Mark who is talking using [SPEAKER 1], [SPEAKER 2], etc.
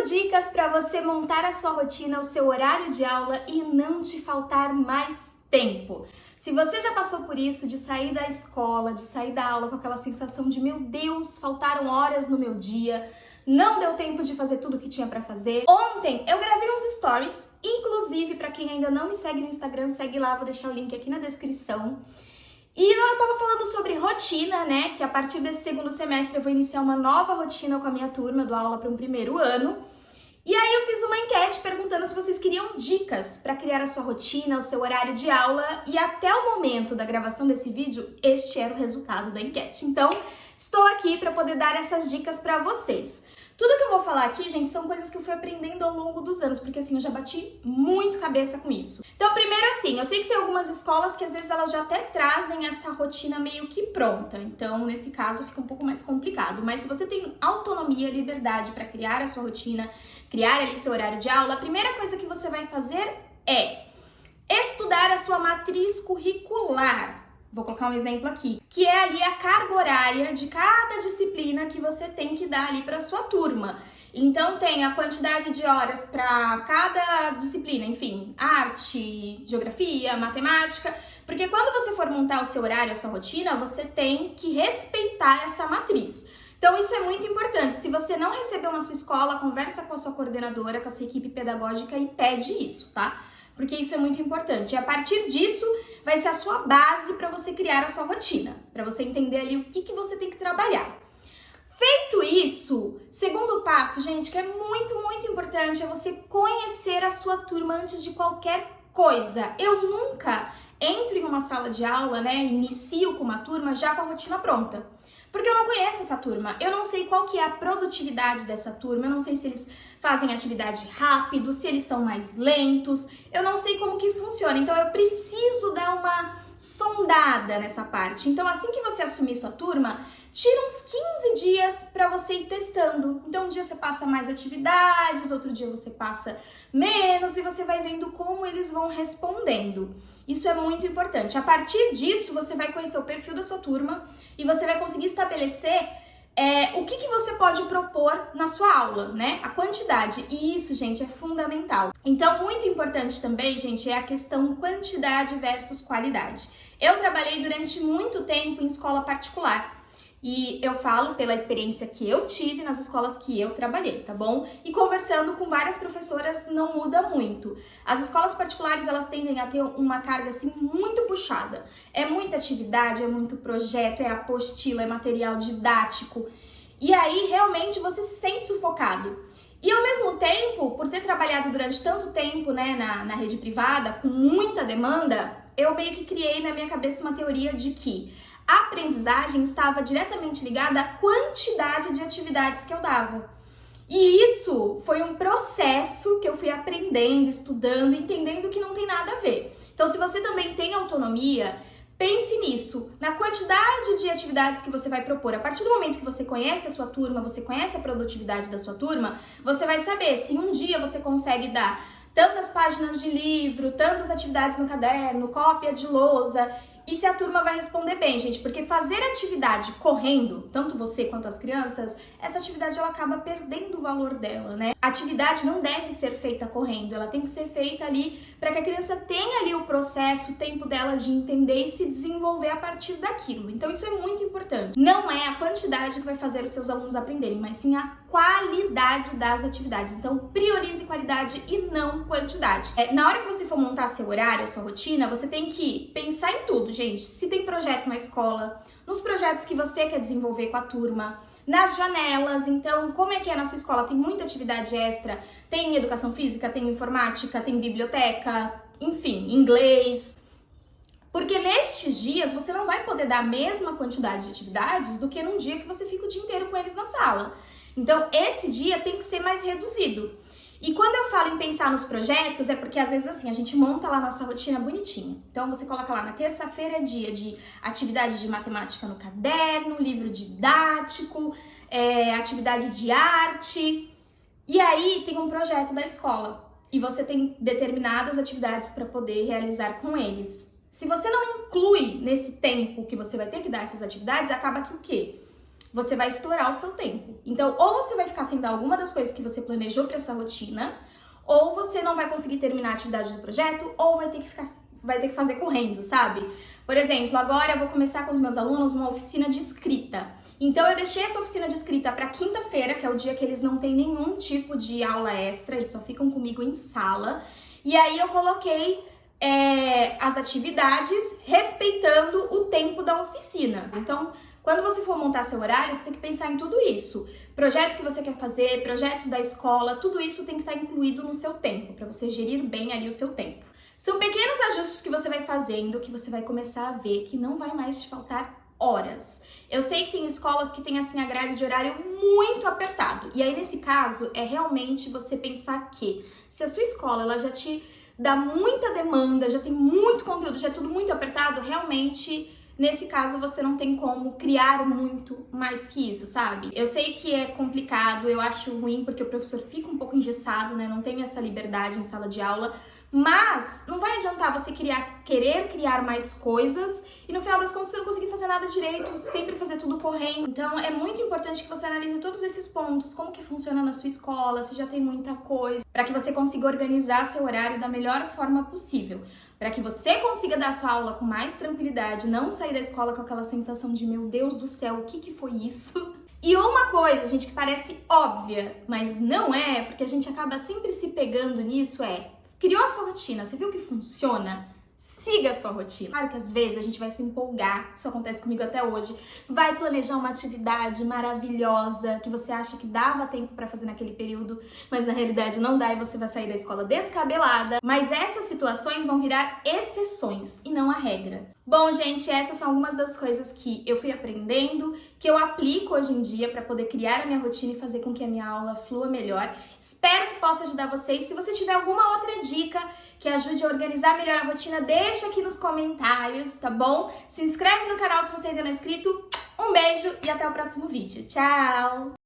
[SPEAKER 1] dicas para você montar a sua rotina, o seu horário de aula e não te faltar mais tempo. Se você já passou por isso, de sair da escola, de sair da aula com aquela sensação de meu Deus, faltaram horas no meu dia, não deu tempo de fazer tudo o que tinha para fazer. Ontem eu gravei uns stories, inclusive para quem ainda não me segue no Instagram, segue lá, vou deixar o link aqui na descrição. E eu tava falando sobre rotina, né? Que a partir desse segundo semestre eu vou iniciar uma nova rotina com a minha turma, do aula para um primeiro ano. E aí eu fiz uma enquete perguntando se vocês queriam dicas para criar a sua rotina, o seu horário de aula. E até o momento da gravação desse vídeo, este era o resultado da enquete. Então, estou aqui para poder dar essas dicas para vocês. Tudo que eu vou falar aqui, gente, são coisas que eu fui aprendendo ao longo dos anos, porque assim, eu já bati muito cabeça com isso. Então, primeiro assim, eu sei que tem algumas escolas que às vezes elas já até trazem essa rotina meio que pronta. Então, nesse caso, fica um pouco mais complicado. Mas se você tem autonomia, liberdade para criar a sua rotina, criar ali seu horário de aula, a primeira coisa que você vai fazer é estudar a sua matriz curricular. Vou colocar um exemplo aqui, que é ali a carga horária de cada disciplina que você tem que dar ali para sua turma. Então tem a quantidade de horas para cada disciplina, enfim, arte, geografia, matemática, porque quando você for montar o seu horário, a sua rotina, você tem que respeitar essa matriz. Então isso é muito importante. Se você não recebeu na sua escola, conversa com a sua coordenadora, com a sua equipe pedagógica e pede isso, tá? Porque isso é muito importante. E a partir disso, vai ser a sua base para você criar a sua rotina, para você entender ali o que você tem que trabalhar. Feito isso, segundo passo, gente, que é muito importante, é você conhecer a sua turma antes de qualquer coisa. Eu nunca entro em uma sala de aula, né, inicio com uma turma já com a rotina pronta. Porque eu não conheço essa turma, eu não sei qual que é a produtividade dessa turma, eu não sei se eles fazem atividade rápido, se eles são mais lentos, eu não sei como que funciona, então eu preciso dar uma sondada nessa parte. Então assim que você assumir sua turma, tira uns 15 dias para você ir testando. Então um dia você passa mais atividades, outro dia você passa menos e você vai vendo como eles vão respondendo. Isso é muito importante. A partir disso, você vai conhecer o perfil da sua turma e você vai conseguir estabelecer o que você pode propor na sua aula, né? A quantidade. E isso, gente, é fundamental. Então, muito importante também, gente, é a questão quantidade versus qualidade. Eu trabalhei durante muito tempo em escola particular. E eu falo pela experiência que eu tive nas escolas que eu trabalhei, tá bom? E conversando com várias professoras não muda muito. As escolas particulares, elas tendem a ter uma carga assim muito puxada. É muita atividade, é muito projeto, é apostila, é material didático. E aí realmente você se sente sufocado. E ao mesmo tempo, por ter trabalhado durante tanto tempo, né, na rede privada, com muita demanda, eu meio que criei na minha cabeça uma teoria de que a aprendizagem estava diretamente ligada à quantidade de atividades que eu dava. E isso foi um processo que eu fui aprendendo, estudando, entendendo que não tem nada a ver. Então, se você também tem autonomia, pense nisso, na quantidade de atividades que você vai propor. A partir do momento que você conhece a sua turma, você conhece a produtividade da sua turma, você vai saber se um dia você consegue dar tantas páginas de livro, tantas atividades no caderno, cópia de lousa. E se a turma vai responder bem, gente, porque fazer atividade correndo, tanto você quanto as crianças, essa atividade ela acaba perdendo o valor dela, né? A atividade não deve ser feita correndo, ela tem que ser feita ali para que a criança tenha ali o processo, o tempo dela de entender e se desenvolver a partir daquilo. Então isso é muito importante. Não é a quantidade que vai fazer os seus alunos aprenderem, mas sim a qualidade das atividades. Então priorize qualidade e não quantidade. Na hora que você for montar seu horário, a sua rotina, você tem que pensar em tudo, gente. Se tem projeto na escola, nos projetos que você quer desenvolver com a turma, nas janelas. Então, como é que é na sua escola? Tem muita atividade extra, tem educação física, tem informática, tem biblioteca, enfim, inglês. Porque nestes dias você não vai poder dar a mesma quantidade de atividades do que num dia que você fica o dia inteiro com eles na sala. Então, esse dia tem que ser mais reduzido. E quando eu falo em pensar nos projetos, é porque às vezes assim, a gente monta lá a nossa rotina bonitinha. Então você coloca lá na terça-feira é dia de atividade de matemática no caderno, livro didático, atividade de arte. E aí tem um projeto da escola e você tem determinadas atividades para poder realizar com eles. Se você não inclui nesse tempo que você vai ter que dar essas atividades, acaba que o quê? você vai estourar o seu tempo. Então, ou você vai ficar sem dar alguma das coisas que você planejou para essa rotina, ou você não vai conseguir terminar a atividade do projeto, ou vai ter que fazer correndo, sabe? Por exemplo, agora eu vou começar com os meus alunos uma oficina de escrita. Então, eu deixei essa oficina de escrita para quinta-feira, que é o dia que eles não têm nenhum tipo de aula extra, eles só ficam comigo em sala. E aí eu coloquei as atividades respeitando o tempo da oficina. Então, quando você for montar seu horário, você tem que pensar em tudo isso. Projeto que você quer fazer, projetos da escola, tudo isso tem que estar incluído no seu tempo, para você gerir bem ali o seu tempo. São pequenos ajustes que você vai fazendo, que você vai começar a ver que não vai mais te faltar horas. Eu sei que tem escolas que têm assim a grade de horário muito apertado. E aí nesse caso é realmente você pensar que se a sua escola ela já te dá muita demanda, já tem muito conteúdo, já é tudo muito apertado, realmente nesse caso você não tem como criar muito mais que isso, sabe? Eu sei que é complicado, eu acho ruim porque o professor fica um pouco engessado, né? Não tem essa liberdade em sala de aula. Mas não vai adiantar você querer criar mais coisas e no final das contas você não conseguir fazer nada direito, sempre fazer tudo correndo. Então é muito importante que você analise todos esses pontos, como que funciona na sua escola, se já tem muita coisa, para que você consiga organizar seu horário da melhor forma possível. Para que você consiga dar sua aula com mais tranquilidade, não sair da escola com aquela sensação de meu Deus do céu, o que foi isso? E uma coisa, gente, que parece óbvia, mas não é, porque a gente acaba sempre se pegando nisso, criou a sua rotina, você viu que funciona? Siga a sua rotina. Claro que às vezes a gente vai se empolgar, isso acontece comigo até hoje, vai planejar uma atividade maravilhosa que você acha que dava tempo para fazer naquele período, mas na realidade não dá e você vai sair da escola descabelada. Mas essas situações vão virar exceções e não a regra. Bom, gente, essas são algumas das coisas que eu fui aprendendo, que eu aplico hoje em dia para poder criar a minha rotina e fazer com que a minha aula flua melhor. Espero que possa ajudar vocês. Se você tiver alguma outra dica que ajude a organizar melhor a rotina, deixa aqui nos comentários, tá bom? Se inscreve no canal se você ainda não é inscrito. Um beijo e até o próximo vídeo. Tchau!